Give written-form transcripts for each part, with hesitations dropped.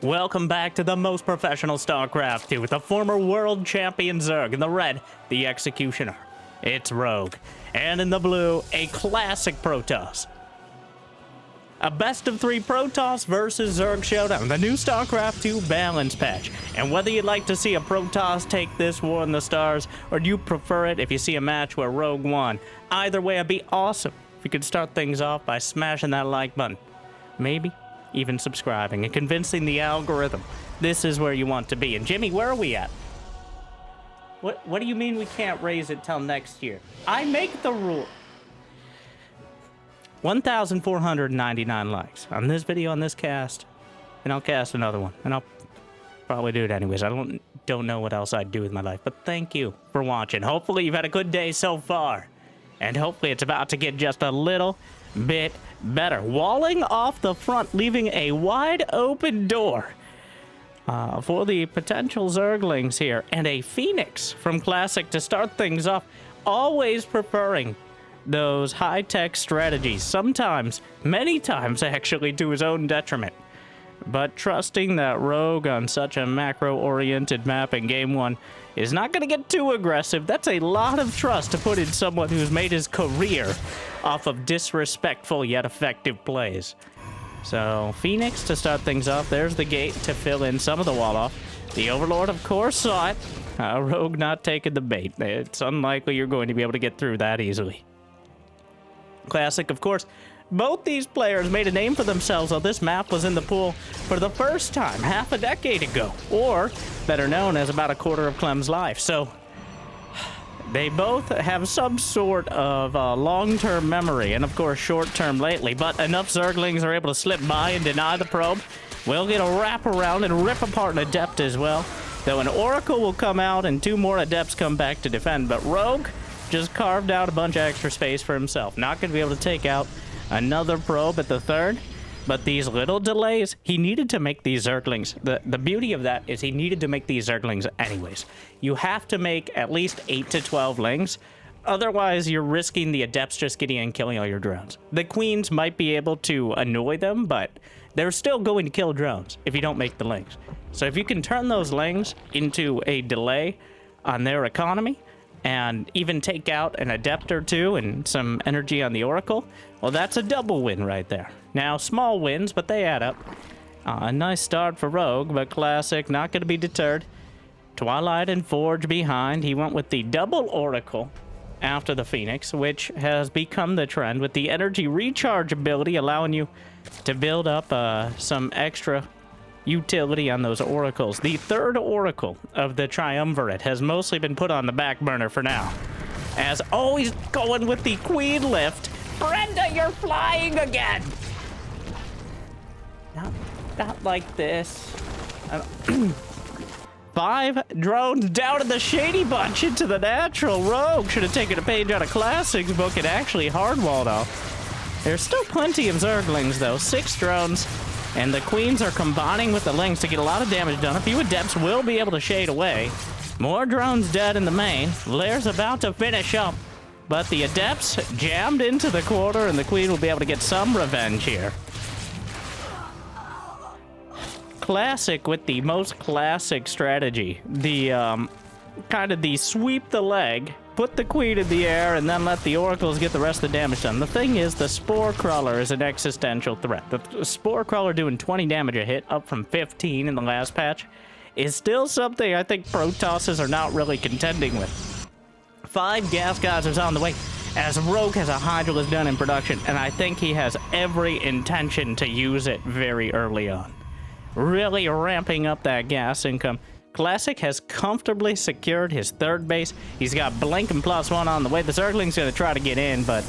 Welcome back to the most professional StarCraft 2 with the former World Champion Zerg. In the red, the Executioner. It's Rogue. And in the blue, a classic Protoss. A best of 3 Protoss versus Zerg showdown, the new StarCraft 2 balance patch. And whether you'd like to see a Protoss take this war in the stars, or do you prefer it if you see a match where Rogue won, either way, it'd be awesome if you could start things off by smashing that like button. Maybe even subscribing and convincing the algorithm this is where you want to be. And Jimmy, where are we at? What do you mean we can't raise it till next year? I make the rule. 1,499 likes on this video, on this cast, and I'll cast another one, and I'll probably do it anyways. I don't know what else I'd do with my life, but thank you for watching. Hopefully you've had a good day so far, and hopefully it's about to get just a little bit better. Walling off the front, leaving a wide open door for the potential Zerglings here, and a Phoenix from Classic to start things off, always preferring those high-tech strategies, sometimes, many times actually, to his own detriment. But trusting that Rogue on such a macro-oriented map in Game 1 is not going to get too aggressive. That's a lot of trust to put in someone who's made his career off of disrespectful yet effective plays. So, Phoenix to start things off. There's the gate to fill in some of the wall off. The Overlord, of course, saw it. Rogue not taking the bait. It's unlikely you're going to be able to get through that easily. Classic, of course. Both these players made a name for themselves while this map was in the pool for the first time half a decade ago, or better known as about a quarter of Clem's life. So they both have some sort of long-term memory, and of course short-term lately, but enough Zerglings are able to slip by and deny the probe. We'll get a wrap around and rip apart an Adept as well, though an Oracle will come out and 2 more Adepts come back to defend, but Rogue just carved out a bunch of extra space for himself. Not going to be able to take out another probe at the 3rd, but these little delays, he needed to make these Zerglings. The beauty of that is he needed to make these Zerglings anyways. You have to make at least 8 to 12 lings, otherwise you're risking the Adepts just getting in and killing all your drones. The Queens might be able to annoy them, but they're still going to kill drones if you don't make the lings. So if you can turn those lings into a delay on their economy, and even take out an Adept or 2 and some energy on the Oracle, well, that's a double win right there. Now, small wins, but they add up. A nice start for Rogue, but Classic not going to be deterred. Twilight and Forge behind. He went with the double Oracle after the Phoenix, which has become the trend, with the energy recharge ability allowing you to build up some extra utility on those oracles. The 3rd oracle of the triumvirate has mostly been put on the back burner for now, as always going with the queen lift. Brenda, you're flying again. Not like this. 5 drones down in the shady bunch into the natural. Rogue should have taken a page out of Classic's book and actually hardwalled off. There's still plenty of Zerglings though. 6 drones. And the Queens are combining with the Lings to get a lot of damage done. A few Adepts will be able to shade away. More drones dead in the main. Lair's about to finish up, but the Adepts jammed into the quarter, and the Queen will be able to get some revenge here. Classic with the most classic strategy. The, kind of the sweep the leg, put the Queen in the air, and then let the Oracles get the rest of the damage done. The thing is, the Spore Crawler is an existential threat. The Spore Crawler doing 20 damage a hit, up from 15 in the last patch, is still something I think Protosses are not really contending with. 5 Gas Geysers on the way, as Rogue has a Hydralisk done in production, and I think he has every intention to use it very early on. Really ramping up that gas income. Classic has comfortably secured his 3rd base. He's got Blink and +1 on the way. The Zergling's going to try to get in, but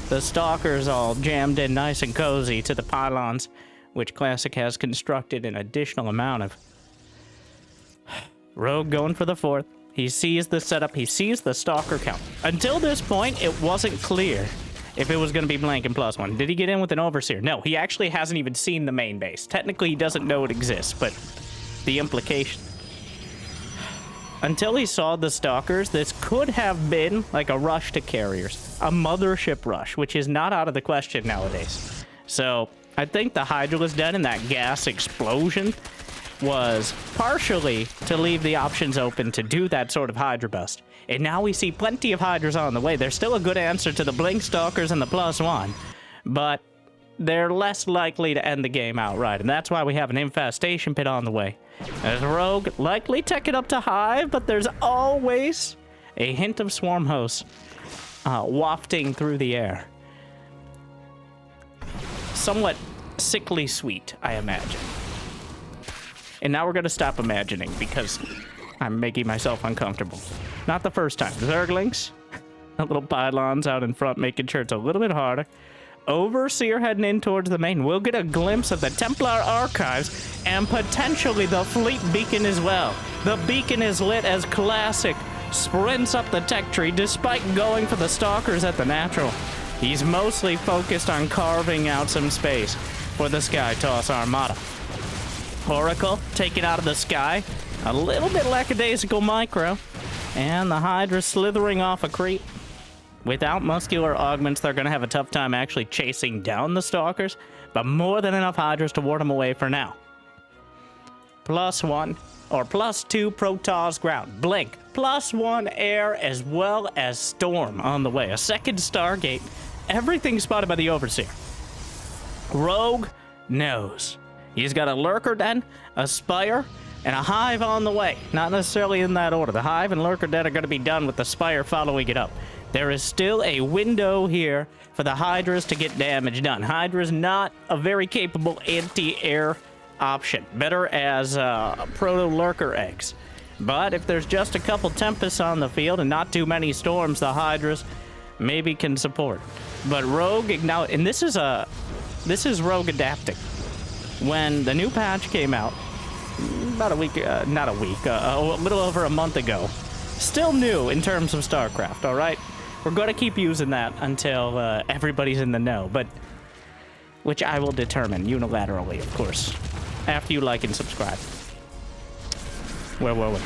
the Stalker's all jammed in nice and cozy to the pylons, which Classic has constructed an additional amount of. Rogue going for the 4th. He sees the setup. He sees the Stalker count. Until this point, it wasn't clear if it was going to be Blink and +1. Did he get in with an Overseer? No, he actually hasn't even seen the main base. Technically, he doesn't know it exists, but the implication. Until he saw the Stalkers, this could have been like a rush to carriers. A mothership rush, which is not out of the question nowadays. So, I think the Hydralisk dead and that gas explosion was partially to leave the options open to do that sort of Hydra bust. And now we see plenty of Hydras on the way. They're still a good answer to the Blink Stalkers and the +1, but they're less likely to end the game outright, and that's why we have an infestation pit on the way. As Rogue likely take it up to Hive, but there's always a hint of swarm hosts wafting through the air. Somewhat sickly sweet, I imagine. And now we're going to stop imagining because I'm making myself uncomfortable. Not the first time. Zerglings, the little pylons out in front, making sure it's a little bit harder. Overseer heading in towards the main. We'll get a glimpse of the Templar archives and potentially the fleet beacon as well. The beacon is lit as Classic sprints up the tech tree despite going for the stalkers at the natural. He's mostly focused on carving out some space for the Sky Toss Armada. Oracle taken out of the sky. A little bit lackadaisical micro. And the Hydra slithering off a creep. Without muscular augments, they're going to have a tough time actually chasing down the stalkers, but more than enough Hydras to ward them away for now. +1 or +2 Protoss ground. Blink. +1 air as well as storm on the way. A second Stargate. Everything spotted by the Overseer. Rogue knows. He's got a Lurker Den, a Spire, and a Hive on the way. Not necessarily in that order. The Hive and Lurker Den are going to be done with the Spire following it up. There is still a window here for the Hydras to get damage done. Hydra's not a very capable anti-air option. Better as proto-lurker eggs. But if there's just a couple Tempests on the field and not too many Storms, the Hydras maybe can support. But Rogue ignite, and this is Rogue adapting. When the new patch came out, about a week, not a week, a little over a month ago, still new in terms of StarCraft, all right? We're going to keep using that until everybody's in the know, but which I will determine unilaterally, of course, after you like and subscribe. Where were we?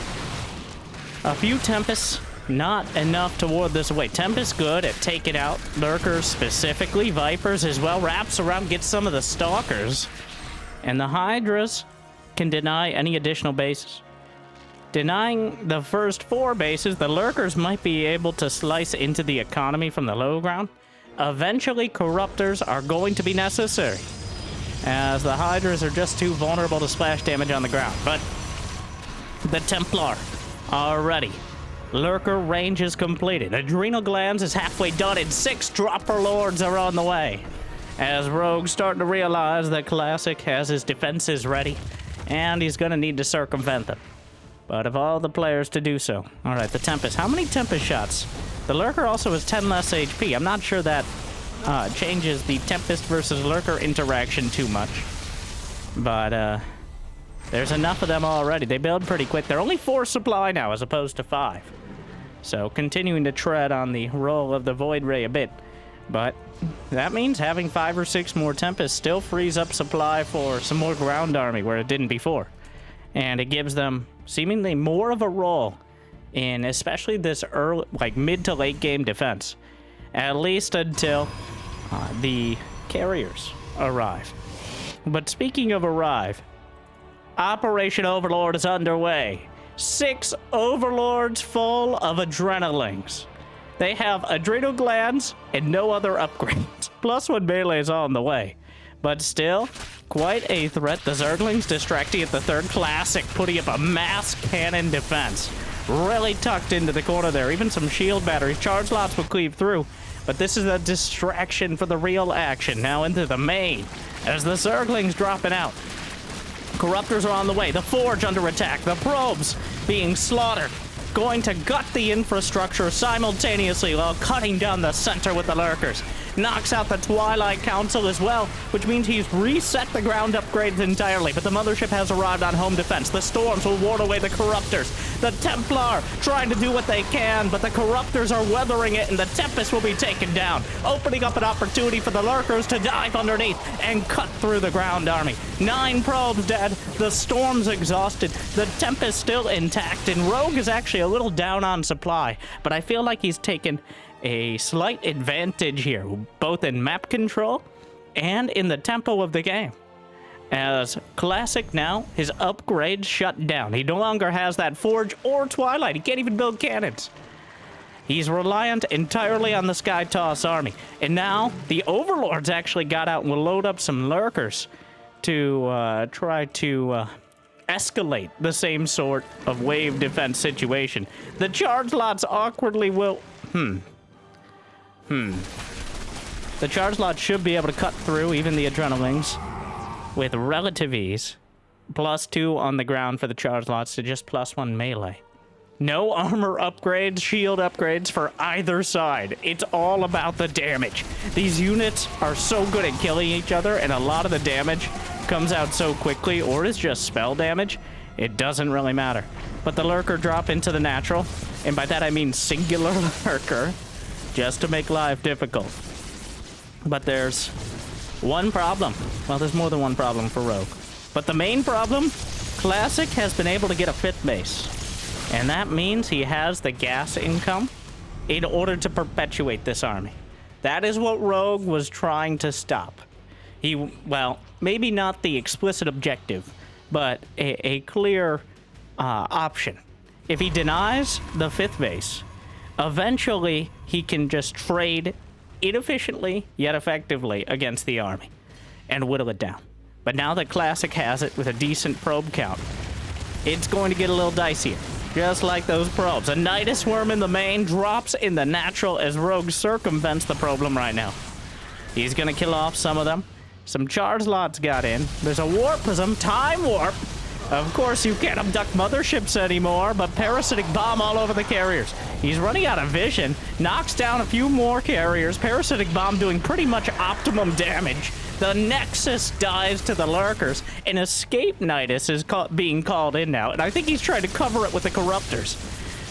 A few Tempests, not enough to ward this away. Tempest good at taking out Lurkers specifically, Vipers as well, wraps around, gets some of the Stalkers, and the Hydras can deny any additional bases. Denying the first 4 bases, the Lurkers might be able to slice into the economy from the low ground. Eventually, Corruptors are going to be necessary, as the Hydras are just too vulnerable to splash damage on the ground. But the Templar are ready. Lurker range is completed. Adrenal Glands is halfway done, and 6 Dropper Lords are on the way. As Rogue's starting to realize that Classic has his defenses ready, and he's going to need to circumvent them. But of all the players to do so. All right, the Tempest. How many Tempest shots? The Lurker also has 10 less HP. I'm not sure that changes the Tempest versus Lurker interaction too much. But there's enough of them already. They build pretty quick. They're only 4 supply now as opposed to 5. So continuing to tread on the roll of the Void Ray a bit. But that means having 5 or 6 more Tempests still frees up supply for some more ground army where it didn't before. And it gives them seemingly more of a role in especially this early, like mid to late game defense, at least until the carriers arrive. But speaking of arrive, Operation Overlord is underway. 6 Overlords full of Adrenalings. They have Adrenal Glands and no other upgrades. +1 melee is on the way. But still, quite a threat. The Zerglings distracting at the 3rd Classic, putting up a mass cannon defense. Really tucked into the corner there. Even some shield batteries. Charge lots will cleave through. But this is a distraction for the real action. Now into the main. As the Zerglings dropping out. Corruptors are on the way. The Forge under attack. The Probes being slaughtered. Going to gut the infrastructure simultaneously while cutting down the center with the Lurkers. Knocks out the Twilight Council as well, which means he's reset the ground upgrades entirely, but the Mothership has arrived on home defense. The Storms will ward away the Corruptors. The Templar trying to do what they can, but the Corruptors are weathering it, and the Tempest will be taken down, opening up an opportunity for the Lurkers to dive underneath and cut through the ground army. 9 Probes dead, the Storm's exhausted, the Tempest still intact, and Rogue is actually a little down on supply, but I feel like he's taken a slight advantage here, both in map control and in the tempo of the game. As Classic now, his upgrades shut down. He no longer has that Forge or Twilight. He can't even build cannons. He's reliant entirely on the Sky Toss army. And now, the Overlords actually got out and will load up some Lurkers to try to escalate the same sort of wave defense situation. The charge lots awkwardly will... The charge lot should be able to cut through even the Adrenalings with relative ease. +2 on the ground for the charge lots to just +1 melee. No armor upgrades, shield upgrades for either side. It's all about the damage. These units are so good at killing each other, and a lot of the damage comes out so quickly, or is just spell damage. It doesn't really matter. But the Lurker drop into the natural, and by that I mean singular Lurker, just to make life difficult. But there's one problem. Well, there's more than one problem for Rogue. But the main problem, Classic has been able to get a 5th base. And that means he has the gas income in order to perpetuate this army. That is what Rogue was trying to stop. Well, maybe not the explicit objective, but a clear option. If he denies the 5th base, eventually he can just trade inefficiently yet effectively against the army and whittle it down. But now that Classic has it with a decent probe count, it's going to get a little dicier. Just like those probes. A Nidus Worm in the main drops in the natural as Rogue circumvents the problem right now. He's gonna kill off some of them. Some charge lots got in. There's a Warpism, Time Warp. Of course, you can't abduct motherships anymore, but Parasitic Bomb all over the carriers. He's running out of vision, knocks down a few more carriers. Parasitic Bomb doing pretty much optimum damage. The Nexus dies to the Lurkers, and Escape Nidus is being called in now, and I think he's trying to cover it with the Corruptors.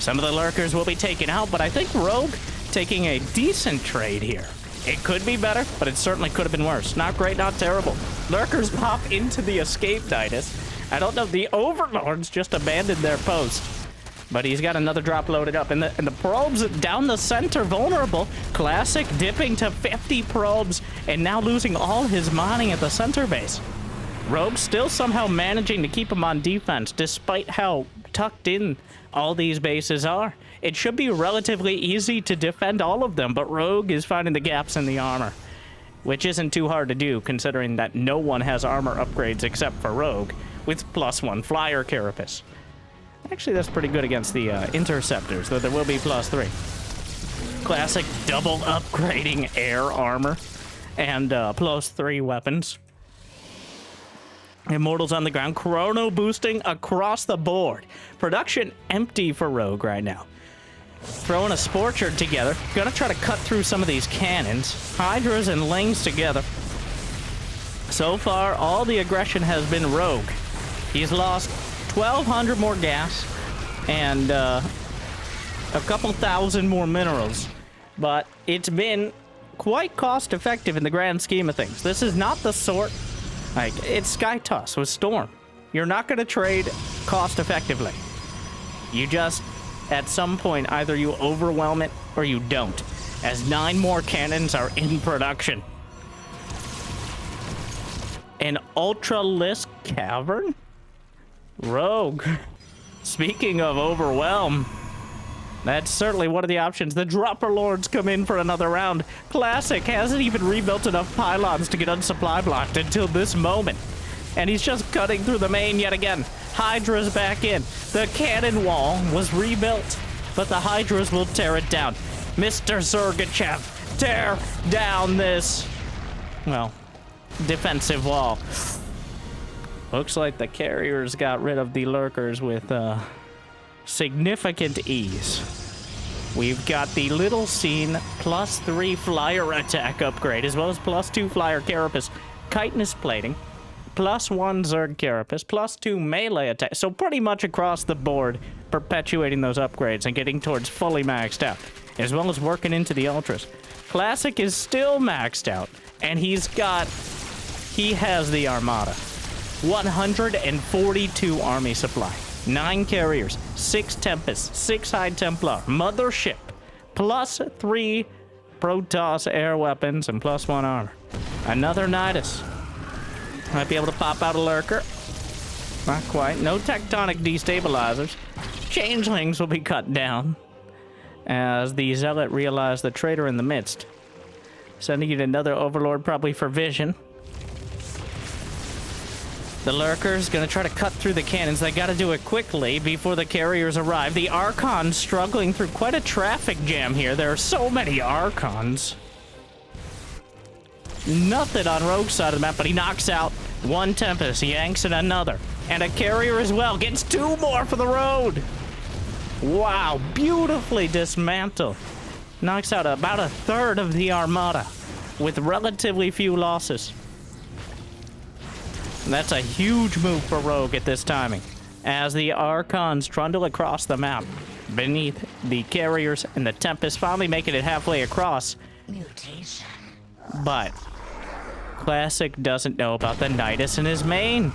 Some of the Lurkers will be taken out, but I think Rogue taking a decent trade here. It could be better, but it certainly could have been worse. Not great, not terrible. Lurkers pop into the Escape Nidus. I don't know, the Overlords just abandoned their post. But he's got another drop loaded up. And the probes down the center vulnerable. Classic dipping to 50 probes and now losing all his mining at the center base. Rogue still somehow managing to keep him on defense despite how tucked in all these bases are. It should be relatively easy to defend all of them, but Rogue is finding the gaps in the armor, which isn't too hard to do considering that no one has armor upgrades except for Rogue with +1 flyer carapace. Actually, that's pretty good against the interceptors, though there will be +3. Classic double upgrading air armor and +3 weapons. Immortals on the ground, chrono boosting across the board. Production empty for Rogue right now. Throwing a Sporcher together. Gonna try to cut through some of these cannons. Hydras and Lings together. So far, all the aggression has been Rogue. He's lost 1,200 more gas and a couple thousand more minerals. But it's been quite cost-effective in the grand scheme of things. This is not the sort... Like, it's Sky Toss with Storm. You're not going to trade cost-effectively. You just, at some point, either you overwhelm it or you don't, as 9 more cannons are in production. An Ultralisk Cavern? Rogue. Speaking of overwhelm, that's certainly one of the options. The Dropper Lords come in for another round. Classic hasn't even rebuilt enough pylons to get unsupply blocked until this moment. And he's just cutting through the main yet again. Hydra's back in. The cannon wall was rebuilt, but the Hydras will tear it down. Mr. Zergachev, tear down this, well, defensive wall. Looks like the carriers got rid of the Lurkers with significant ease. We've got the Little Scene +3 flyer attack upgrade, as well as +2 flyer carapace, chitinous plating, +1 Zerg carapace, +2 melee attack. So pretty much across the board, perpetuating those upgrades and getting towards fully maxed out, as well as working into the Ultras. Classic is still maxed out, and he has the Armada. 142 army supply, 9 carriers, 6 Tempests, 6 High Templar, Mothership, +3 Protoss air weapons, and +1 armor. Another Nidus. Might be able to pop out a lurker. Not quite. No tectonic destabilizers. Changelings will be cut down as the Zealot realized the traitor in the midst. Sending in another Overlord, probably for vision. The Lurker's gonna try to cut through the cannons. They gotta do it quickly before the carriers arrive. The Archon's struggling through quite a traffic jam here. There are so many Archons. Nothing on Rogue's side of the map, but he knocks out one Tempest. He yanks in another. And a carrier as well. Gets two more for the road. Wow, beautifully dismantled. Knocks out about a third of the armada with relatively few losses. That's a huge move for Rogue at this timing, as the Archons trundle across the map beneath the carriers and the Tempest, finally making it halfway across. Mutation. But Classic doesn't know about the Nidus in his main.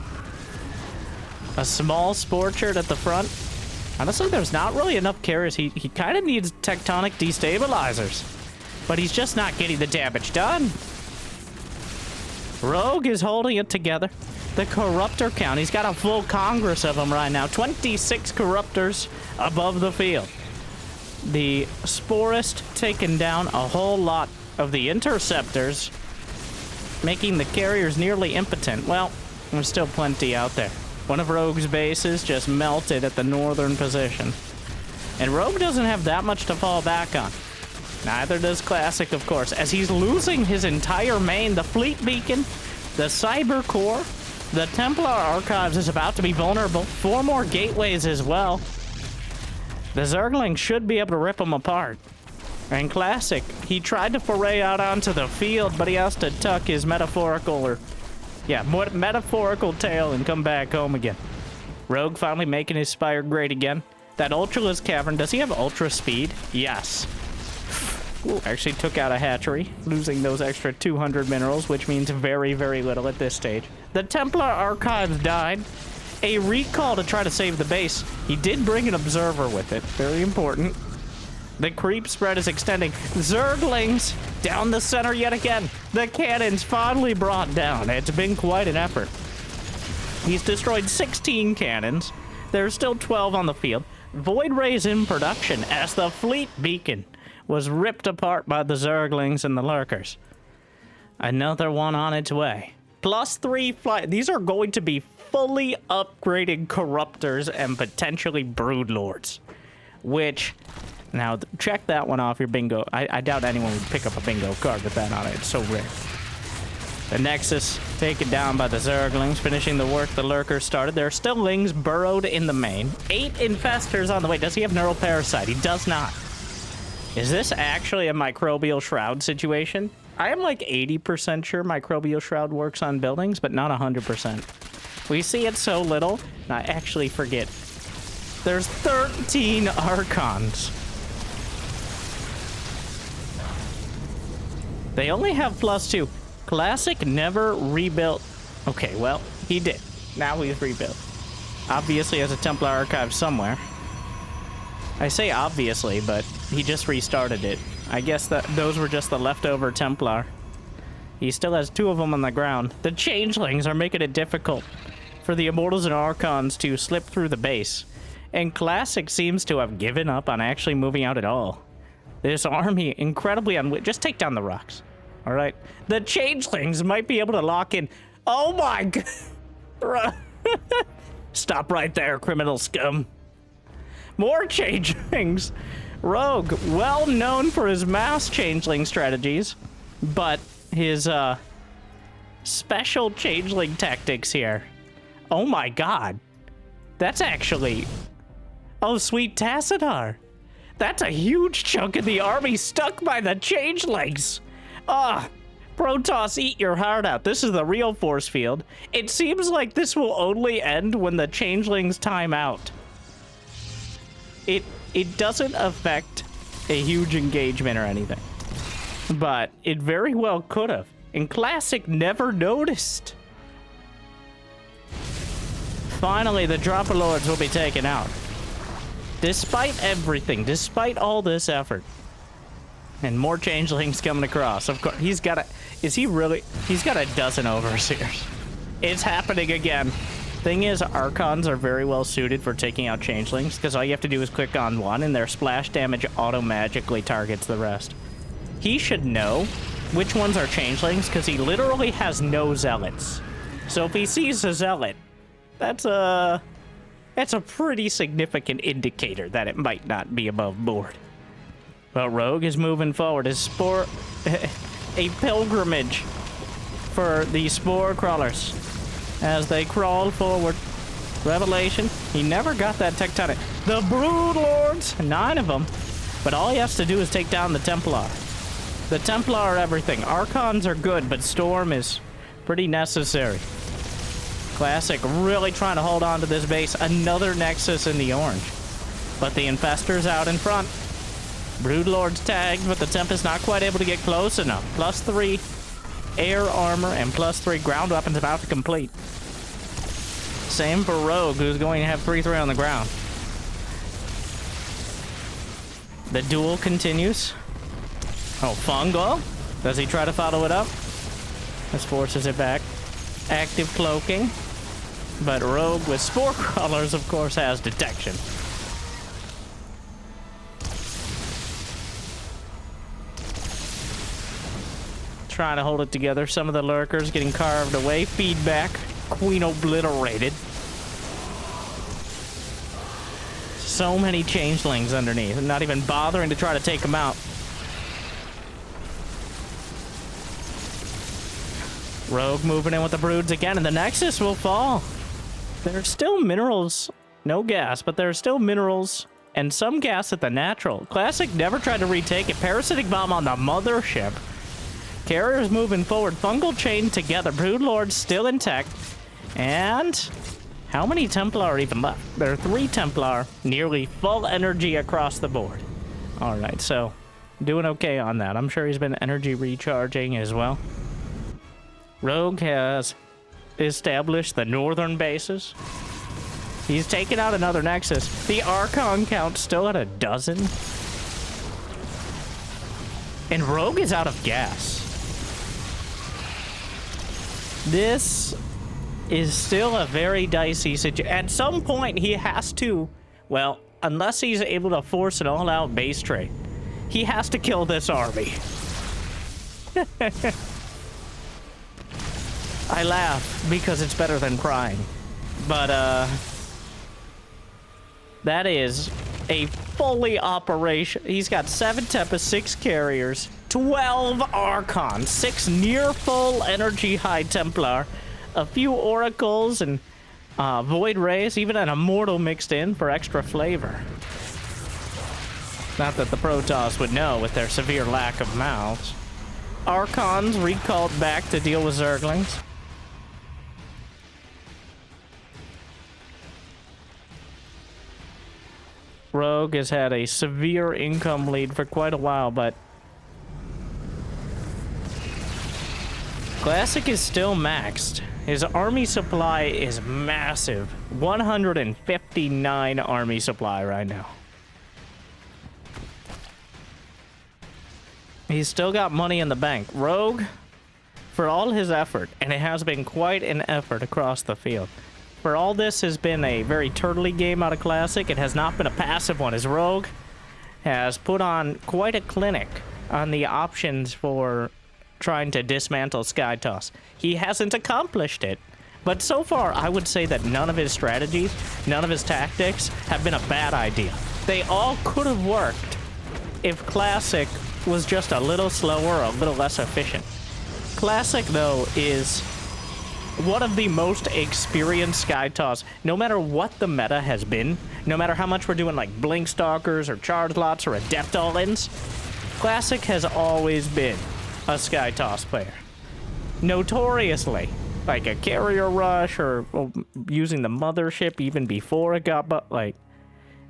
A small Sporcher at the front. Honestly, there's not really enough carriers. He kind of needs tectonic destabilizers, but he's just not getting the damage done. Rogue is holding it together. The Corruptor count, he's got a full Congress of them right now. 26 Corruptors above the field. The Sporist taking down a whole lot of the Interceptors, making the carriers nearly impotent. Well, there's still plenty out there. One of Rogue's bases just melted at the northern position. And Rogue doesn't have that much to fall back on. Neither does Classic, of course, as he's losing his entire main. The Fleet Beacon, the Cyber Core, the Templar Archives is about to be vulnerable. 4 more gateways as well. The Zergling should be able to rip them apart. And Classic, he tried to foray out onto the field, but he has to tuck his metaphorical tail and come back home again. Rogue finally making his Spire great again. That Ultralisk Cavern, does he have Ultra Speed? Yes. Ooh, actually took out a hatchery, losing those extra 200 minerals, which means very, very little at this stage. The Templar Archives died. A recall to try to save the base. He did bring an observer with it. Very important. The creep spread is extending. Zerglings down the center yet again. The cannons finally brought down. It's been quite an effort. He's destroyed 16 cannons. There's still 12 on the field. Void Rays in production as the Fleet Beacon was ripped apart by the Zerglings and the Lurkers. Another one on its way. +3 flight. These are going to be fully upgraded Corruptors and potentially Broodlords. Which, now check that one off your bingo. I doubt anyone would pick up a bingo card with that on it. It's so rare. The Nexus taken down by the Zerglings, finishing the work the Lurkers started. There are still Lings burrowed in the main. 8 Infestors on the way. Does he have Neural Parasite? He does not. Is this actually a Microbial Shroud situation? I am like 80% sure Microbial Shroud works on buildings, but not 100%. We see it so little, and I actually forget. There's 13 Archons. They only have +2. Classic never rebuilt. Okay, well, he did. Now he's rebuilt. Obviously has a Templar Archive somewhere. I say obviously, but he just restarted it. I guess that those were just the leftover Templar. He still has 2 of them on the ground. The Changelings are making it difficult for the Immortals and Archons to slip through the base. And Classic seems to have given up on actually moving out at all. This army, incredibly just take down the rocks. All right? The Changelings might be able to lock in. Oh my god! Stop right there, criminal scum. More Changelings! Rogue, well known for his mass Changeling strategies, but his special Changeling tactics here. Oh my god. That's actually... Oh, sweet Tassadar. That's a huge chunk of the army stuck by the Changelings. Protoss, eat your heart out. This is the real force field. It seems like this will only end when the Changelings time out. It doesn't affect a huge engagement or anything, but it very well could have. And Classic never noticed. Finally, the Dropper Lords will be taken out. Despite everything, despite all this effort. And more Changelings coming across. Of course, he's got a... Is he really... He's got a dozen Overseers. It's happening again. Thing is, Archons are very well suited for taking out Changelings, because all you have to do is click on one, and their splash damage auto-magically targets the rest. He should know which ones are Changelings, because he literally has no Zealots. So if he sees a Zealot, that's a pretty significant indicator that it might not be above board. But Rogue is moving forward. His spore... a pilgrimage for the spore crawlers as they crawl forward. Revelation. He never got that tectonic. The Brood Lords! 9 of them. But all he has to do is take down the Templar. The Templar are everything. Archons are good, but Storm is pretty necessary. Classic really trying to hold on to this base. Another Nexus in the orange. But the Infestor's out in front. Broodlord's tagged, but the Temp is not quite able to get close enough. +3 air armor and +3 ground weapons about to complete. Same for Rogue, who's going to have 3-3 on the ground. The duel continues. Oh, Fungal? Does he try to follow it up? This forces it back. Active cloaking. But Rogue with Spore Crawlers, of course, has detection. Trying to hold it together. Some of the lurkers getting carved away. Feedback. Queen obliterated. So many changelings underneath. And not even bothering to try to take them out. Rogue moving in with the broods again, and the Nexus will fall. There's still minerals. No gas, but there's still minerals and some gas at the natural. Classic never tried to retake it. Parasitic bomb on the mothership. Carriers moving forward. Fungal chain together. Broodlords still intact. And how many Templar are even left? There are 3 Templar. Nearly full energy across the board. All right, so doing okay on that. I'm sure he's been energy recharging as well. Rogue has established the northern bases. He's taken out another Nexus. The Archon count still at 12. And Rogue is out of gas. This is still a very dicey situation. At some point, he has to, well, unless he's able to force an all-out base trade, he has to kill this army. I laugh because it's better than crying. But, that is a fully operation. He's got 7 Tempest, 6 carriers, 12 Archons, 6 near full energy high Templar, a few Oracles and Void Rays, even an Immortal mixed in for extra flavor. Not that the Protoss would know with their severe lack of mouths. Archons recalled back to deal with Zerglings. Rogue has had a severe income lead for quite a while, but Classic is still maxed. His army supply is massive. 159 army supply right now. He's still got money in the bank. Rogue, for all his effort, and it has been quite an effort across the field, for all this has been a very turtly game out of Classic. It has not been a passive one, as Rogue has put on quite a clinic on the options for trying to dismantle Skytoss. He hasn't accomplished it, but so far I would say that none of his strategies, none of his tactics have been a bad idea. They all could have worked if Classic was just a little slower, a little less efficient. Classic, though, is one of the most experienced Skytoss. No matter what the meta has been, no matter how much we're doing like Blink Stalkers or Charge Lots or Adept All-Ins, Classic has always been a Skytoss player. Notoriously, like a Carrier Rush or using the Mothership even before it got, but like,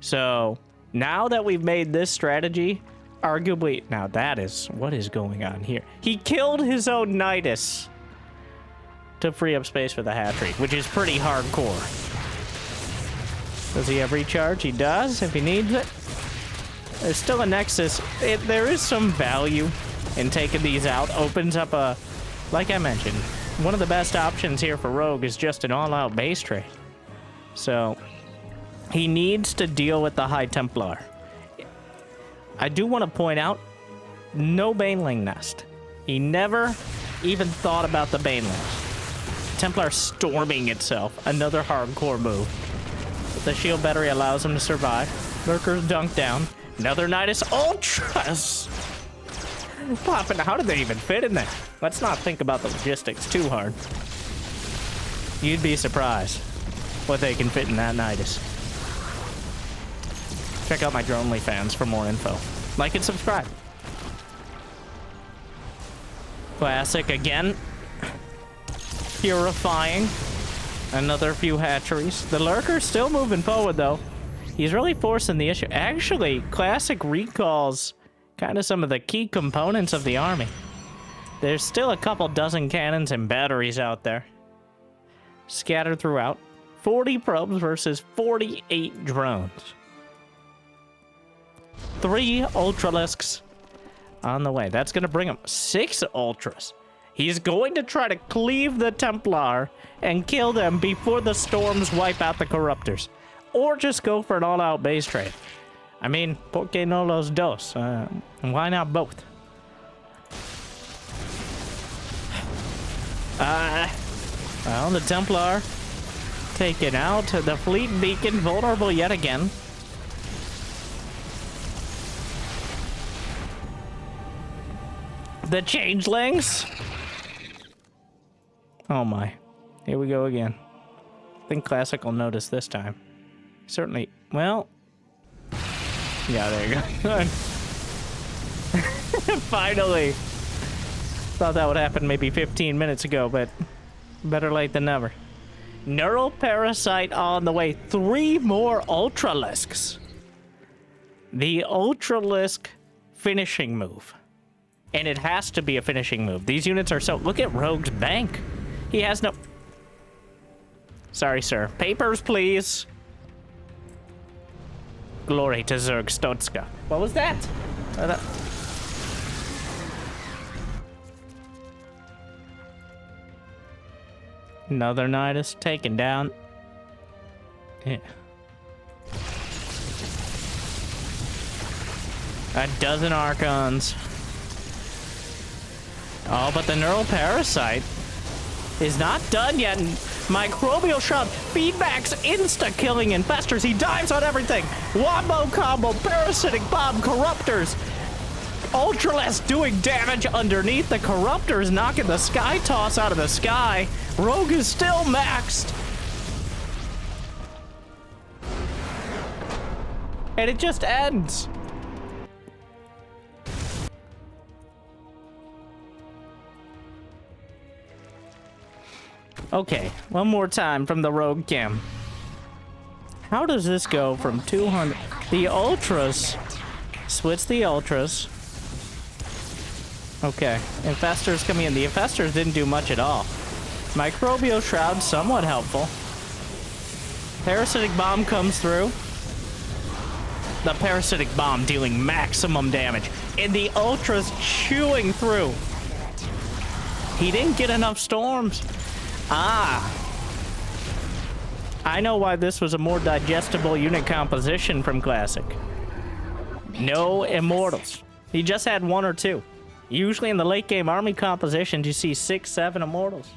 so now that we've made this strategy, arguably, now that is, what is going on here? He killed his own Nidus to free up space for the hat-trick, which is pretty hardcore. Does he have recharge? He does, if he needs it. There's still a Nexus. There is some value in taking these out. Opens up a, like I mentioned, one of the best options here for Rogue is just an all-out base trade. So he needs to deal with the High Templar. I do want to point out, no Baneling nest. He never even thought about the Banelings. Templar storming itself, another hardcore move. But the shield battery allows him to survive. Lurkers dunk down. Another Nidus Ultras! Popping, how did they even fit in there? Let's not think about the logistics too hard. You'd be surprised what they can fit in that Nidus. Check out my Dronely fans for more info. Like and subscribe. Classic again. Purifying. Another few hatcheries. The Lurker's still moving forward, though. He's really forcing the issue. Actually, Classic recalls kind of some of the key components of the army. There's still a couple dozen cannons and batteries out there. Scattered throughout. 40 probes versus 48 drones. 3 Ultralisks on the way. That's going to bring him 6 Ultras. He's going to try to cleave the Templar and kill them before the storms wipe out the Corruptors. Or just go for an all-out base trade. I mean, por qué no los dos? Why not both? Well, the Templar taken out. The fleet beacon vulnerable yet again. The changelings. Oh my. Here we go again. I think Classic will notice this time. Certainly. Well. Yeah, there you go. Finally. Thought that would happen maybe 15 minutes ago, but better late than never. Neural Parasite on the way. 3 more Ultralisks. The Ultralisk finishing move. And it has to be a finishing move. These units are so... Look at Rogue's bank. He has no... Sorry, sir. Papers, please. Glory to Zerg Stotska. What was that? Another Nidus taken down. Yeah. A dozen Archons. Oh, but the Neural Parasite is not done yet. Microbial Shroud feedbacks insta-killing Infestors. He dives on everything. Wombo combo, Parasitic Bomb, Corruptors. Ultralisk doing damage underneath. The Corruptors knocking the Sky Toss out of the sky. Rogue is still maxed. And it just ends. Okay, one more time from the Rogue cam. How does this go from 200? The Ultras. Switch the Ultras. Okay, Infestors coming in. The Infestors didn't do much at all. Microbial Shroud, somewhat helpful. Parasitic Bomb comes through. The Parasitic Bomb dealing maximum damage. And the Ultras chewing through. He didn't get enough storms. Ah. I know why this was a more digestible unit composition from Classic. No Immortals. He just had 1 or 2. Usually in the late game army compositions, you see 6, 7 Immortals.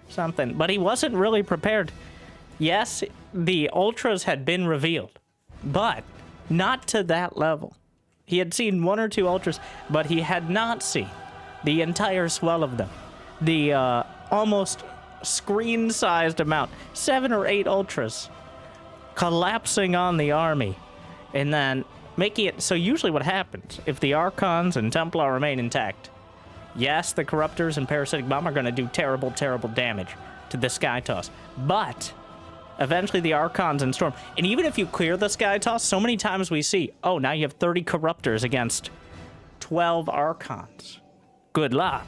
Something. But he wasn't really prepared. Yes, the Ultras had been revealed. But not to that level. He had seen 1 or 2 Ultras, but he had not seen the entire swell of them. The almost screen-sized amount. 7 or 8 Ultras collapsing on the army. And then making it... So usually what happens, if the Archons and Templar remain intact, yes, the Corruptors and Parasitic Bomb are going to do terrible, terrible damage to the Sky Toss. But eventually the Archons and Storm... And even if you clear the Sky Toss, so many times we see, oh, now you have 30 Corruptors against 12 Archons. Good luck.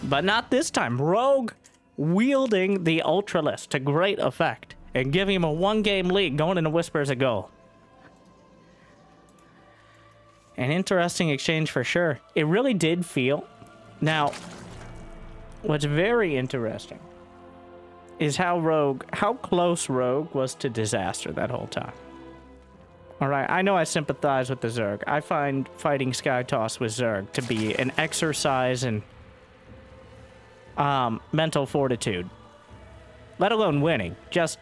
But not this time. Rogue wielding the Ultralisk to great effect and giving him a 1-game lead going into Whispers of Gold. An interesting exchange for sure. It really did feel... Now, what's very interesting is how close Rogue was to disaster that whole time. Alright, I know I sympathize with the Zerg. I find fighting Skytoss with Zerg to be an exercise in mental fortitude. Let alone winning. Just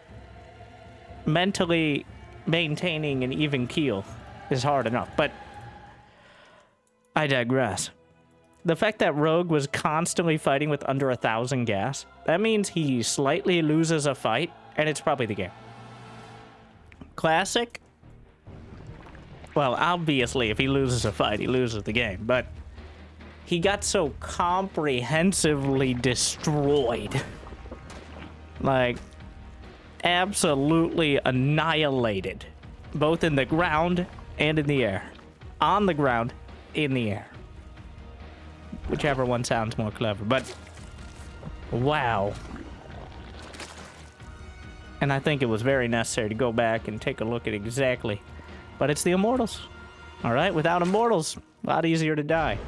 mentally maintaining an even keel is hard enough. But I digress. The fact that Rogue was constantly fighting with under 1,000 gas, that means he slightly loses a fight, and it's probably the game. Classic? Well, obviously, if he loses a fight, he loses the game, but he got so comprehensively destroyed. Like, absolutely annihilated. Both in the ground and in the air. On the ground, in the air. Whichever one sounds more clever, but wow. And I think it was very necessary to go back and take a look at exactly. But it's the Immortals. Alright, without Immortals, a lot easier to die.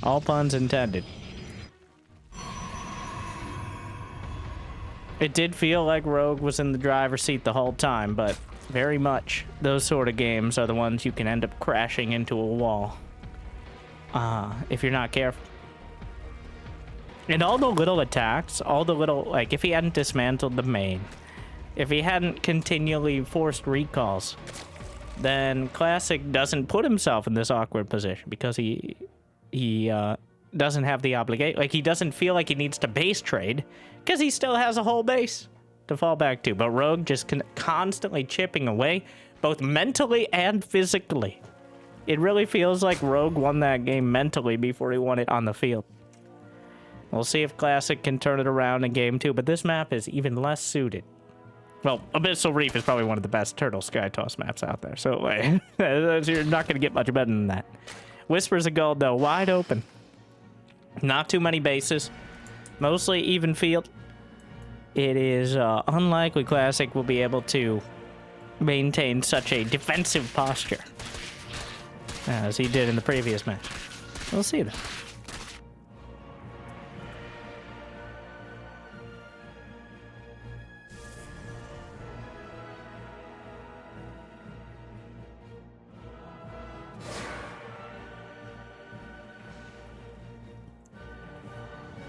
All puns intended. It did feel like Rogue was in the driver's seat the whole time, but very much those sort of games are the ones you can end up crashing into a wall. If you're not careful. And all the little attacks, all the little, like, if he hadn't dismantled the main, if he hadn't continually forced recalls, then Classic doesn't put himself in this awkward position because he doesn't have the obligation. Like, he doesn't feel like he needs to base trade because he still has a whole base to fall back to. But Rogue just constantly chipping away, both mentally and physically. It really feels like Rogue won that game mentally before he won it on the field. We'll see if Classic can turn it around in game 2, but this map is even less suited. Well, Abyssal Reef is probably one of the best Turtle Skytoss maps out there, so you're not going to get much better than that. Whispers of Gold, though, wide open. Not too many bases. Mostly even field. It is unlikely Classic will be able to maintain such a defensive posture as he did in the previous match. We'll see, though.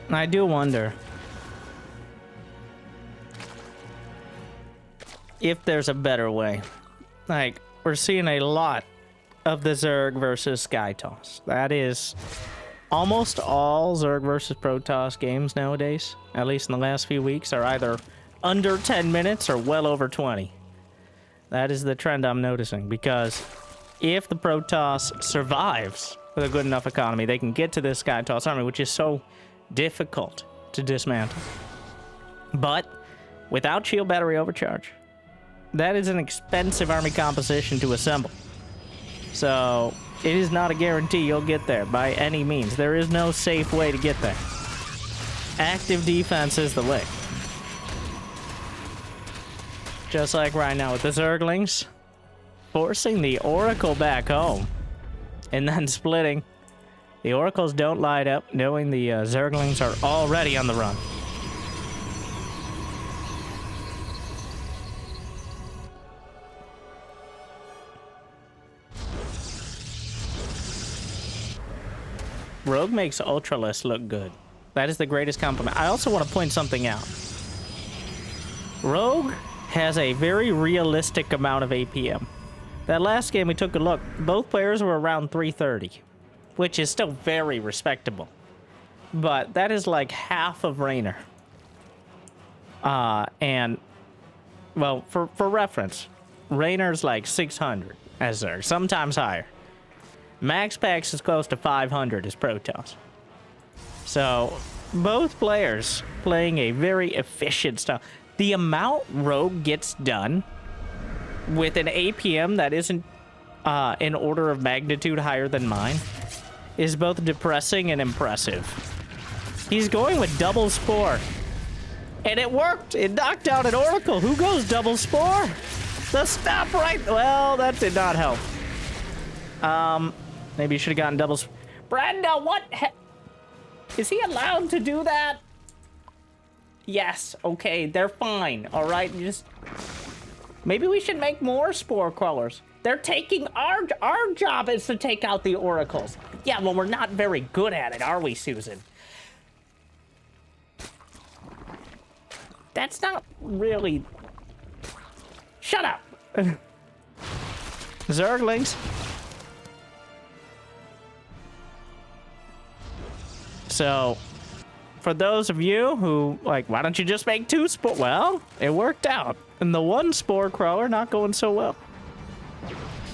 I do wonder if there's a better way. Like, we're seeing a lot of the Zerg versus Skytoss. That is almost all Zerg versus Protoss games nowadays, at least in the last few weeks, are either under 10 minutes or well over 20. That is the trend I'm noticing, because if the Protoss survives with a good enough economy, they can get to this Skytoss army, which is so difficult to dismantle. But without shield battery overcharge, that is an expensive army composition to assemble. So it is not a guarantee you'll get there by any means. There is no safe way to get there. Active defense is the way. Just like right now with the Zerglings, forcing the Oracle back home and then splitting. The Oracles don't light up, knowing the Zerglings are already on the run. Rogue makes Ultralisk look good. That is the greatest compliment. I also want to point something out. Rogue has a very realistic amount of APM. That last game we took a look, both players were around 330. Which is still very respectable. But that is like half of Raynor. And, well, for reference, Raynor's like 600 as Zerg, sometimes higher. Max Pax is close to 500 as Protoss. So, both players playing a very efficient style. The amount Rogue gets done with an APM that isn't an order of magnitude higher than mine is both depressing and impressive. He's going with double spore. And it worked! It knocked out an Oracle. Who goes double spore? The stop right... Well, that did not help. Maybe you should have gotten double spore. Brenda, what Is he allowed to do that? Yes, okay, they're fine, all right? Just maybe we should make more spore crawlers. They're taking our job is to take out the oracles. Yeah, well, we're not very good at it, are we, Susan? That's not really... Shut up! Zerglings. So, for those of you who, like, why don't you just make 2 spore... Well, it worked out. And the 1 spore crawler not going so well.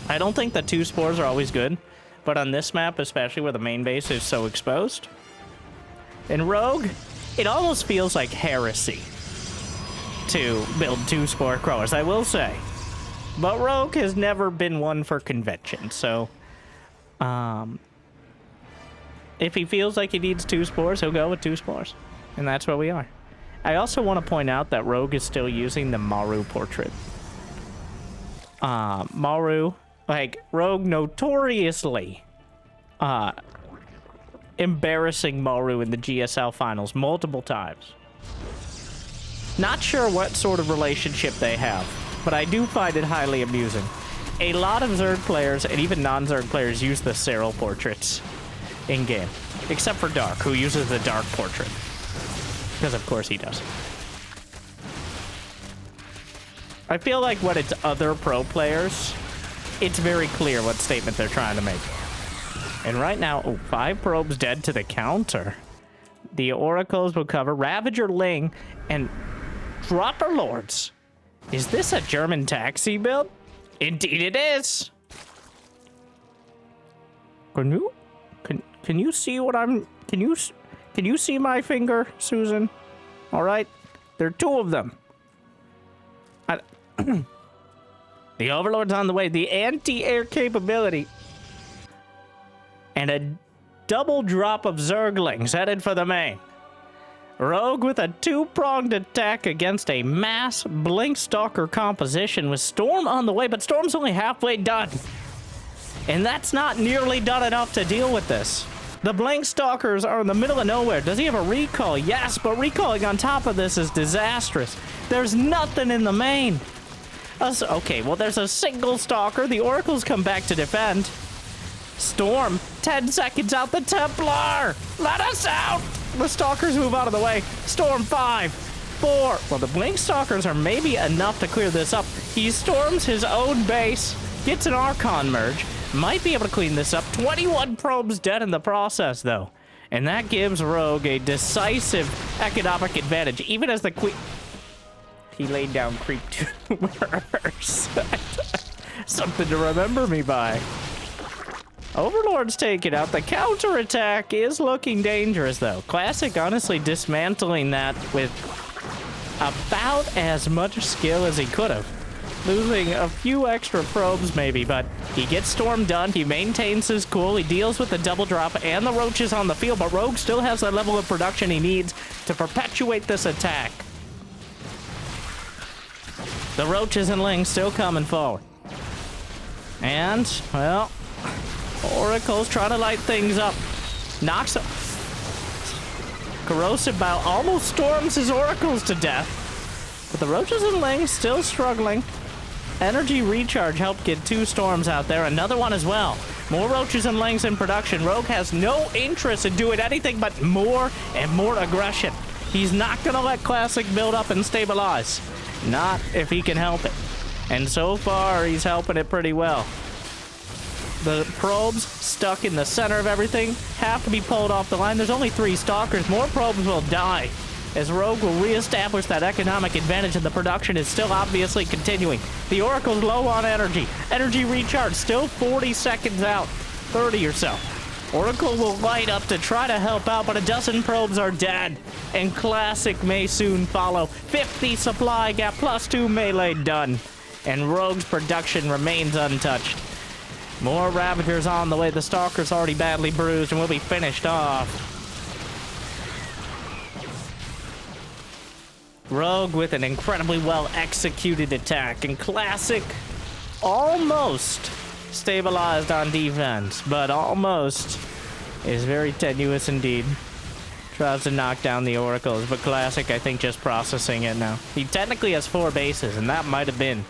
I don't think the 2 spores are always good, but on this map, especially where the main base is so exposed, in Rogue, it almost feels like heresy to build 2 spore crawlers, I will say. But Rogue has never been one for convention, so if he feels like he needs 2 spores, he'll go with 2 spores. And that's where we are. I also want to point out that Rogue is still using the Maru portrait. Maru, like, Rogue notoriously embarrassing Maru in the GSL finals multiple times. Not sure what sort of relationship they have, but I do find it highly amusing. A lot of Zerg players, and even non-Zerg players, use the Cyril portraits in-game. Except for Dark, who uses the Dark portrait. Because of course he does. I feel like when it's other pro players, it's very clear what statement they're trying to make. And right now, 5 probes dead to the counter. The oracles will cover Ravager, Ling, and Dropper Lords. Is this a German taxi build? Indeed it is. Can you see what I'm... Can you see my finger, Susan? All right? There are 2 of them. The Overlord's on the way. The anti-air capability. And a double drop of Zerglings headed for the main. Rogue with a 2-pronged attack against a mass Blink Stalker composition with Storm on the way, but Storm's only halfway done. And that's not nearly done enough to deal with this. The Blink Stalkers are in the middle of nowhere. Does he have a recall? Yes, but recalling on top of this is disastrous. There's nothing in the main. Okay, well, there's a single Stalker. The Oracles come back to defend. Storm, 10 seconds out the Templar. Let us out. The Stalkers move out of the way. Storm 5, 4. Well, the Blink Stalkers are maybe enough to clear this up. He storms his own base, gets an Archon merge, might be able to clean this up. 21 probes dead in the process, though. And that gives Rogue a decisive economic advantage, even as the Queen... He laid down creep tumors. Something to remember me by. Overlord's taken out. The counterattack is looking dangerous, though. Classic honestly dismantling that with about as much skill as he could have. Losing a few extra probes, maybe, but he gets Storm done. He maintains his cool. He deals with the double drop and the roaches on the field, but Rogue still has the level of production he needs to perpetuate this attack. The roaches and Lings still coming forward. And, well, Oracle's trying to light things up. Knocks up. Corrosive Bow almost storms his Oracles to death. But the roaches and Lings still struggling. Energy recharge helped get 2 storms out there. Another one as well. More roaches and Lings in production. Rogue has no interest in doing anything but more and more aggression. He's not going to let Classic build up and stabilize. Not if he can help it. And so far, he's helping it pretty well. The probes stuck in the center of everything have to be pulled off the line. There's only 3 Stalkers. More probes will die as Rogue will reestablish that economic advantage, and the production is still obviously continuing. The Oracle's low on energy. Energy recharge still 40 seconds out. 30 or so. Oracle will light up to try to help out, but a dozen probes are dead, and Classic may soon follow. 50 supply gap plus 2 melee done, and Rogue's production remains untouched. More Ravagers on the way. The Stalker's already badly bruised and will be finished off. Rogue with an incredibly well-executed attack, and Classic almost stabilized on defense, but almost is very tenuous indeed. Tries to knock down the oracles, but Classic, I think, just processing it now. He technically has 4 bases, and that might have been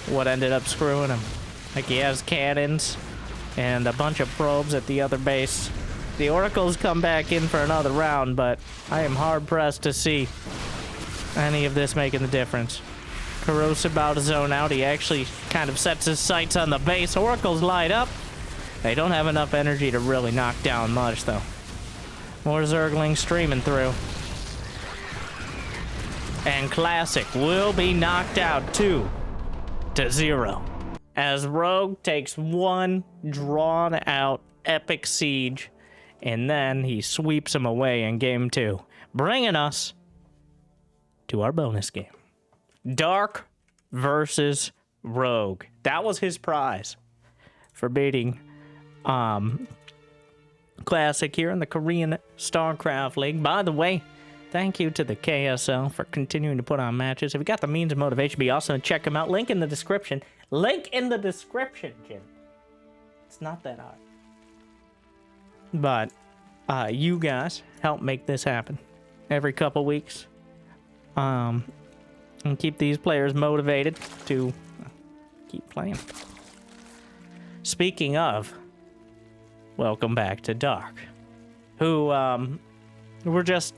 what ended up screwing him. Like, he has cannons and a bunch of probes at the other base. The oracles come back in for another round, but I am hard-pressed to see any of this making the difference. Corrosive about to zone out. He actually kind of sets his sights on the base. Oracles light up. They don't have enough energy to really knock down much, though. More Zerglings streaming through. And Classic will be knocked out 2-0. As Rogue takes one drawn-out epic siege, and then he sweeps him away in game 2, bringing us to our bonus game. Dark versus Rogue. That was his prize for beating Classic here in the Korean StarCraft League. By the way, thank you to the KSL for continuing to put on matches. If you got the means and motivation, be awesome. Check them out. Link in the description. Link in the description, Jim. It's not that hard. But you guys help make this happen every couple weeks. And keep these players motivated to keep playing. Speaking of, welcome back to Dark, who we just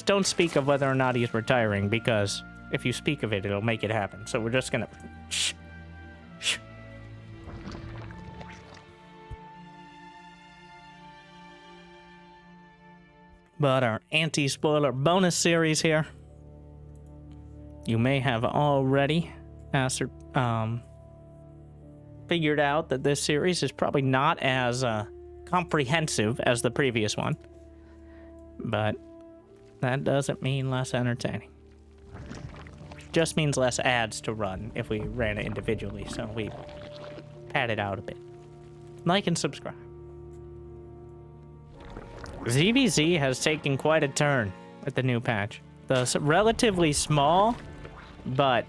don't speak of whether or not he's retiring, because if you speak of it, it'll make it happen. So we're just gonna shh. But our anti-spoiler bonus series here, you may have already figured out that this series is probably not as comprehensive as the previous one, but that doesn't mean less entertaining. Just means less ads to run if we ran it individually, so we pad it out a bit. Like and subscribe. ZVZ has taken quite a turn with the new patch. The relatively small but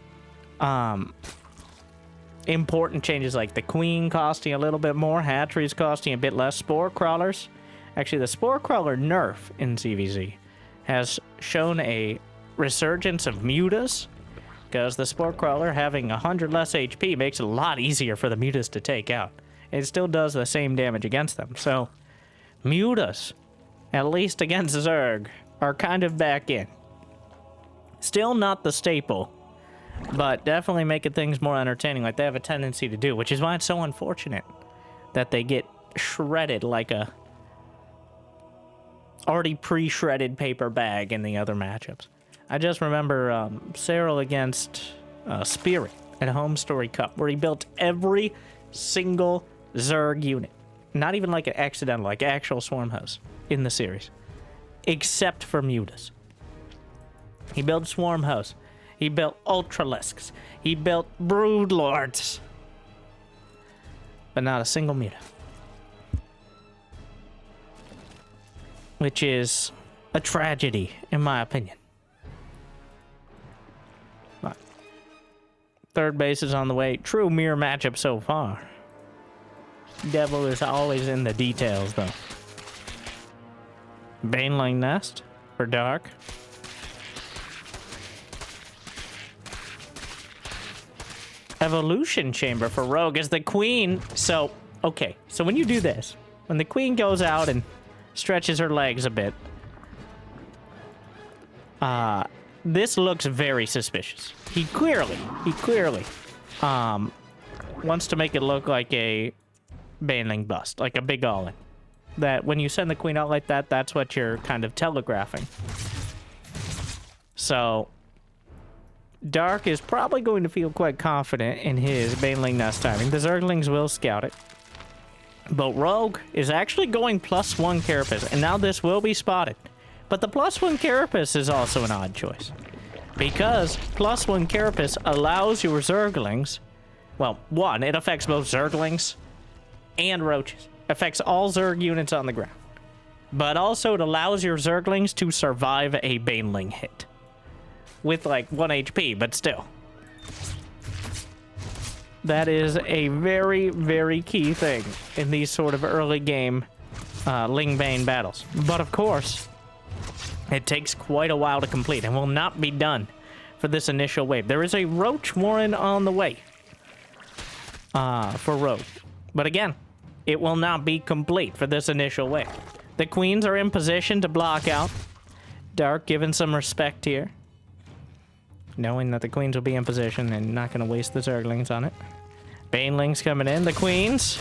important changes, like the queen costing a little bit more, hatcheries costing a bit less, spore crawlers. Actually, the spore crawler nerf in ZVZ has shown a resurgence of mutas, because the spore crawler having 100 less HP makes it a lot easier for the mutas to take out. It still does the same damage against them. So mutas, at least against Zerg, are kind of back in. Still not the staple, but definitely making things more entertaining, like they have a tendency to do, which is why it's so unfortunate that they get shredded like a already pre-shredded paper bag in the other matchups. I just remember Cyril against Spirit at Home Story Cup, where he built every single Zerg unit, not even like an accidental, like actual swarm house in the series, except for mutas. He built swarm house. He built Ultralisks. He built Broodlords. But not a single muta. Which is a tragedy, in my opinion. But third base is on the way. True mirror matchup so far. Devil is always in the details, though. Baneling Nest for Dark. Evolution Chamber for Rogue is the queen. So, okay. So when you do this, when the queen goes out and stretches her legs a bit, this looks very suspicious. He clearly wants to make it look like a Baneling bust, like a big all-in. That when you send the queen out like that, that's what you're kind of telegraphing. So Dark is probably going to feel quite confident in his Baneling Nest timing. The Zerglings will scout it. But Rogue is actually going +1 Carapace, and now this will be spotted. But the +1 Carapace is also an odd choice, because +1 Carapace allows your Zerglings, well, one, it affects both Zerglings and Roaches. Affects all Zerg units on the ground. But also it allows your Zerglings to survive a Baneling hit. With like 1 HP, but still. That is a very, very key thing in these sort of early game Ling Bane battles. But of course, It takes quite a while to complete and will not be done for this initial wave. There is a Roach Warren on the way for Rogue. But again, it will not be complete for this initial wave. The Queens are in position to block out. Dark giving some respect here, knowing that the Queens will be in position and not going to waste the Zerglings on it. Banelings coming in. The Queens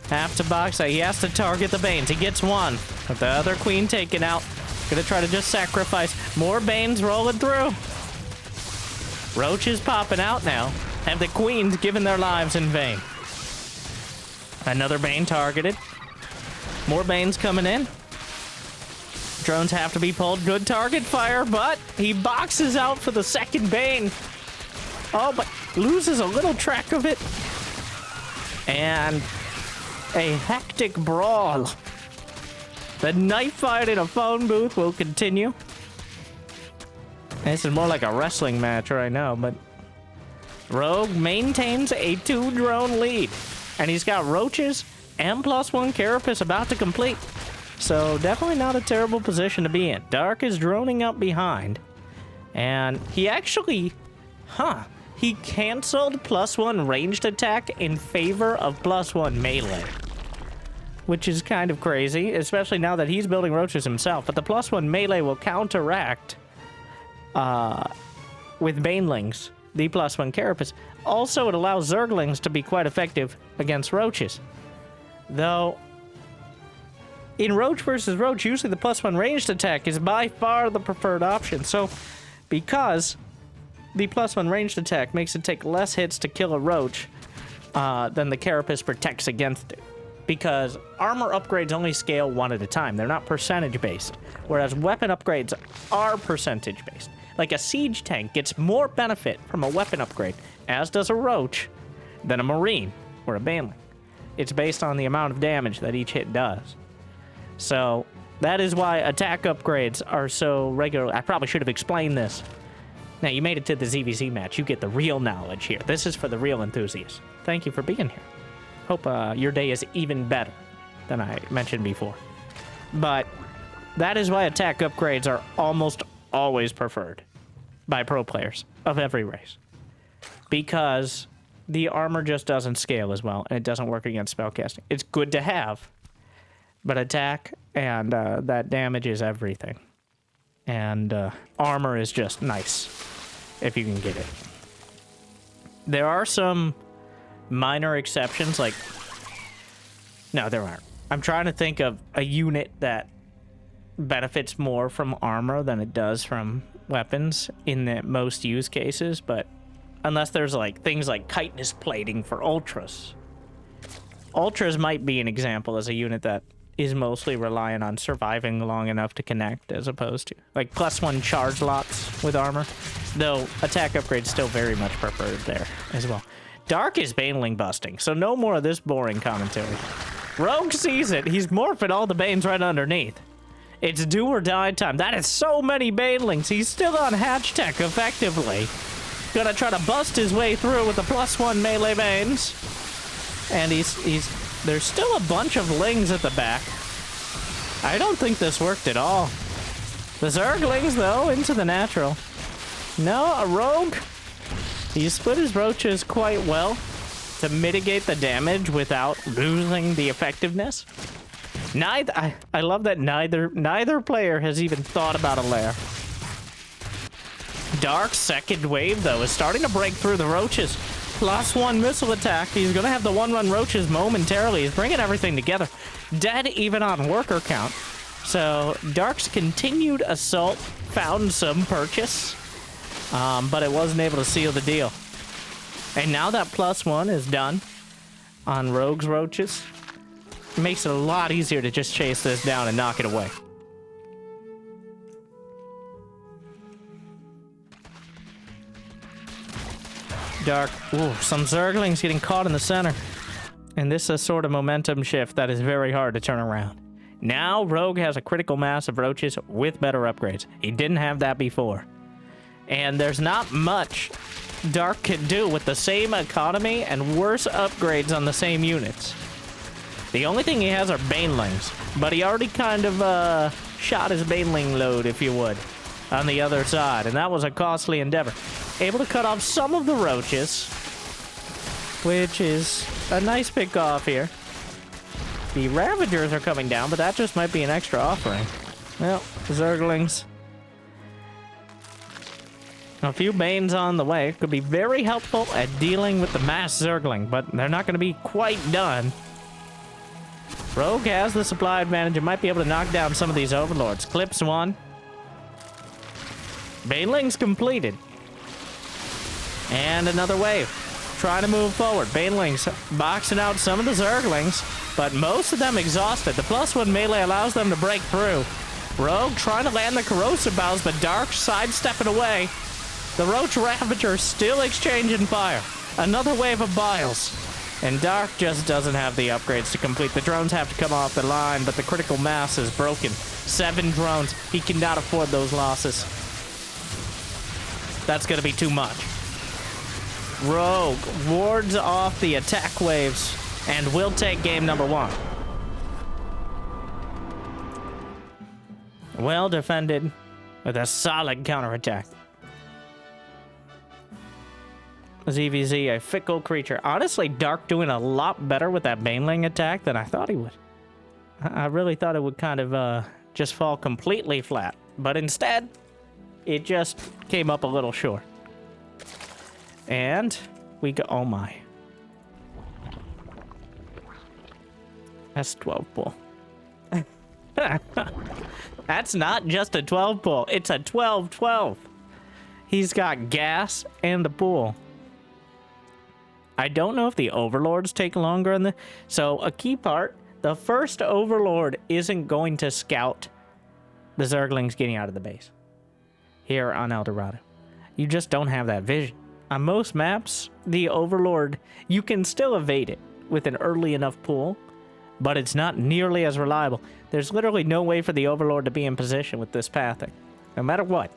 have to box out. He has to target the Banes. He gets one. With the other Queen taken out. Gonna try to just sacrifice. More Banes rolling through. Roach is popping out now. Have the Queens given their lives in vain. Another Bane targeted. More Banes coming in. Drones have to be pulled. Good target fire, but he boxes out for the second Bane. Oh, but loses a little track of it. And a hectic brawl. The knife fight in a phone booth will continue. This is more like a wrestling match right now, but Rogue maintains a 2-drone lead. And he's got Roaches and +1 Carapace about to complete. So definitely not a terrible position to be in. Dark is droning up behind. And he actually, he canceled +1 ranged attack in favor of +1 melee. Which is kind of crazy, especially now that he's building Roaches himself. But the +1 melee will counteract with Banelings, the +1 Carapace. Also, it allows Zerglings to be quite effective against Roaches. Though, in Roach versus Roach, usually the +1 ranged attack is by far the preferred option. So, because the +1 ranged attack makes it take less hits to kill a Roach than the Carapace protects against it. Because armor upgrades only scale one at a time. They're not percentage-based. Whereas weapon upgrades are percentage-based. Like a siege tank gets more benefit from a weapon upgrade, as does a Roach, than a Marine or a Baneling. It's based on the amount of damage that each hit does. So, that is why attack upgrades are so regular. I probably should have explained this. Now, you made it to the ZVZ match. You get the real knowledge here. This is for the real enthusiasts. Thank you for being here. Hope your day is even better than I mentioned before. But that is why attack upgrades are almost always preferred by pro players of every race. Because the armor just doesn't scale as well, and it doesn't work against spellcasting. It's good to have, but attack and that damage is everything. And armor is just nice, if you can get it. There are some minor exceptions, like... No, there aren't. I'm trying to think of a unit that benefits more from armor than it does from weapons in the most use cases, but unless there's like things like chitinous plating for Ultras. Ultras might be an example as a unit that is mostly reliant on surviving long enough to connect, as opposed to like +1 charge lots with armor, though attack upgrades still very much preferred there as well. Dark is Baneling busting, so no more of this boring commentary. Rogue sees it. He's morphing all the Banes right underneath. It's do or die time. That is so many Banelings. He's still on hatch tech effectively. Gonna try to bust his way through with the +1 melee Banes. And there's still a bunch of Lings at the back. I don't think this worked at all. The Zerglings, though, into the natural. No, a Rogue. He split his Roaches quite well to mitigate the damage without losing the effectiveness. I love that neither player has even thought about a lair. Dark's second wave, though, is starting to break through the Roaches. +1 missile attack. He's going to have the 1-run Roaches momentarily. He's bringing everything together. Dead even on worker count. So Dark's continued assault found some purchase, but it wasn't able to seal the deal. And now that +1 is done on Rogue's Roaches, it makes it a lot easier to just chase this down and knock it away. Dark. Ooh, some Zerglings getting caught in the center. And this is a sort of momentum shift that is very hard to turn around. Now Rogue has a critical mass of Roaches with better upgrades. He didn't have that before. And there's not much Dark can do with the same economy and worse upgrades on the same units. The only thing he has are Banelings, but he already kind of shot his baneling load, if you would, on the other side, and that was a costly endeavor. Able to cut off some of the roaches, which is a nice pick off here. The Ravagers are coming down, but that just might be an extra offering. Well, Zerglings. A few Banes on the way. Could be very helpful at dealing with the mass Zergling, but they're not going to be quite done. Rogue has the supply advantage and might be able to knock down some of these Overlords. Clips one. Banelings completed. And another wave. Trying to move forward. Banelings boxing out some of the Zerglings, but most of them exhausted. The +1 melee allows them to break through. Rogue trying to land the corrosive bows, but Dark sidestepping away. The Roach Ravager still exchanging fire. Another wave of biles. And Dark just doesn't have the upgrades to complete. The drones have to come off the line, but the critical mass is broken. 7 drones. He cannot afford those losses. That's going to be too much. Rogue wards off the attack waves and will take game number 1. Well defended with a solid counterattack. ZVZ, a fickle creature. Honestly, Dark doing a lot better with that Baneling attack than I thought he would. I really thought it would kind of just fall completely flat. But instead, it just came up a little short. And we go, oh my. That's 12 pull. That's not just a 12 pull, it's a 12-12. He's got gas and a pull. I don't know if the Overlords take longer on the... So, a key part, the first Overlord isn't going to scout the Zerglings getting out of the base. Here on El Dorado. You just don't have that vision. On most maps, the Overlord, you can still evade it with an early enough pull, but it's not nearly as reliable. There's literally no way for the Overlord to be in position with this pathing. No matter what,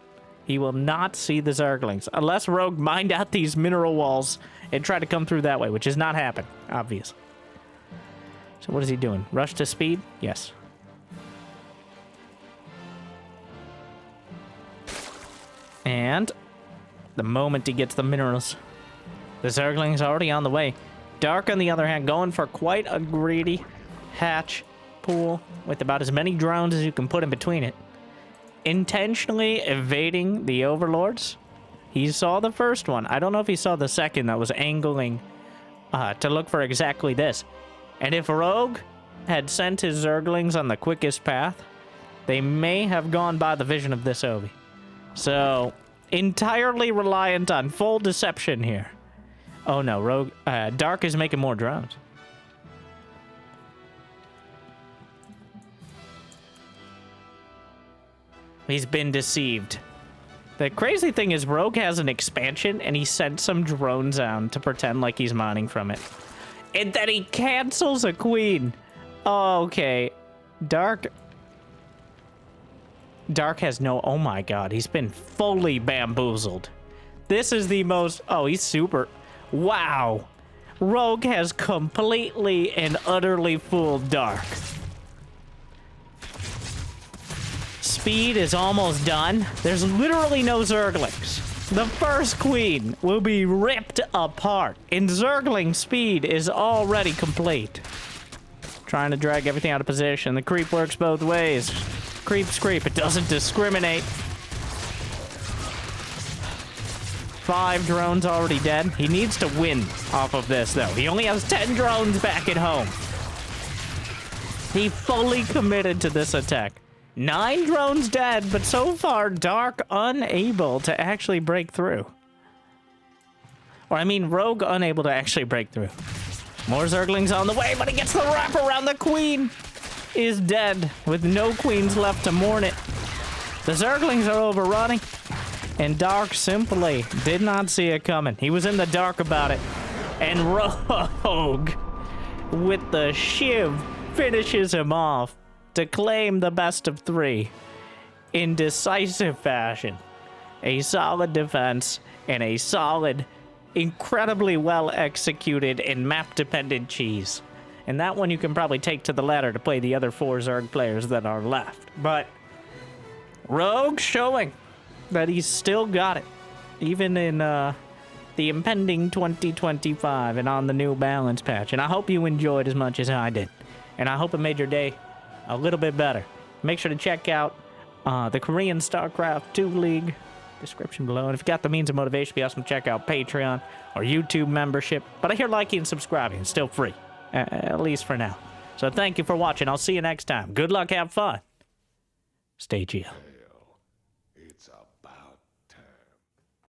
he will not see the Zerglings, unless Rogue mined out these mineral walls and try to come through that way, which has not happened, obviously. So what is he doing? Rush to speed? Yes. And the moment he gets the minerals, the Zergling's already on the way. Dark, on the other hand, going for quite a greedy hatch pool with about as many drones as you can put in between it. Intentionally evading the Overlords. He saw the first one. I don't know if he saw the second that was angling to look for exactly this. And if Rogue had sent his Zerglings on the quickest path, they may have gone by the vision of this Ovi. So, entirely reliant on full deception here. Oh no, Rogue, Dark is making more drones. He's been deceived. The crazy thing is Rogue has an expansion and he sent some drones out to pretend like he's mining from it. And then he cancels a queen. Oh, okay. Dark has no... Oh my god, he's been fully bamboozled. This is the most... Oh, he's super... Wow. Rogue has completely and utterly fooled Dark. Speed is almost done. There's literally no Zerglings. The first queen will be ripped apart, and Zergling speed is already complete. Trying to drag everything out of position. The creep works both ways. Creep's creep. It doesn't discriminate. 5 drones already dead. He needs to win off of this, though. He only has 10 drones back at home. He fully committed to this attack. 9 drones dead, but so far, Dark unable to actually break through. Or, I mean, Rogue unable to actually break through. More Zerglings on the way, but he gets the wrap around. The queen is dead, with no queens left to mourn it. The Zerglings are overrunning, and Dark simply did not see it coming. He was in the dark about it. And Rogue, with the shiv, finishes him off to claim the best of 3 in decisive fashion. A solid defense and a solid, incredibly well executed and map dependent cheese. And that one you can probably take to the ladder to play the other 4 Zerg players that are left. But Rogue showing that he's still got it, even in the impending 2025 and on the new balance patch. And I hope you enjoyed as much as I did. And I hope it made your day a little bit better. Make sure to check out the Korean StarCraft 2 League description below. And if you got the means of motivation, be awesome to check out Patreon or YouTube membership. But I hear liking and subscribing is still free, at least for now. So thank you for watching. I'll see you next time. Good luck, have fun. Stay chill.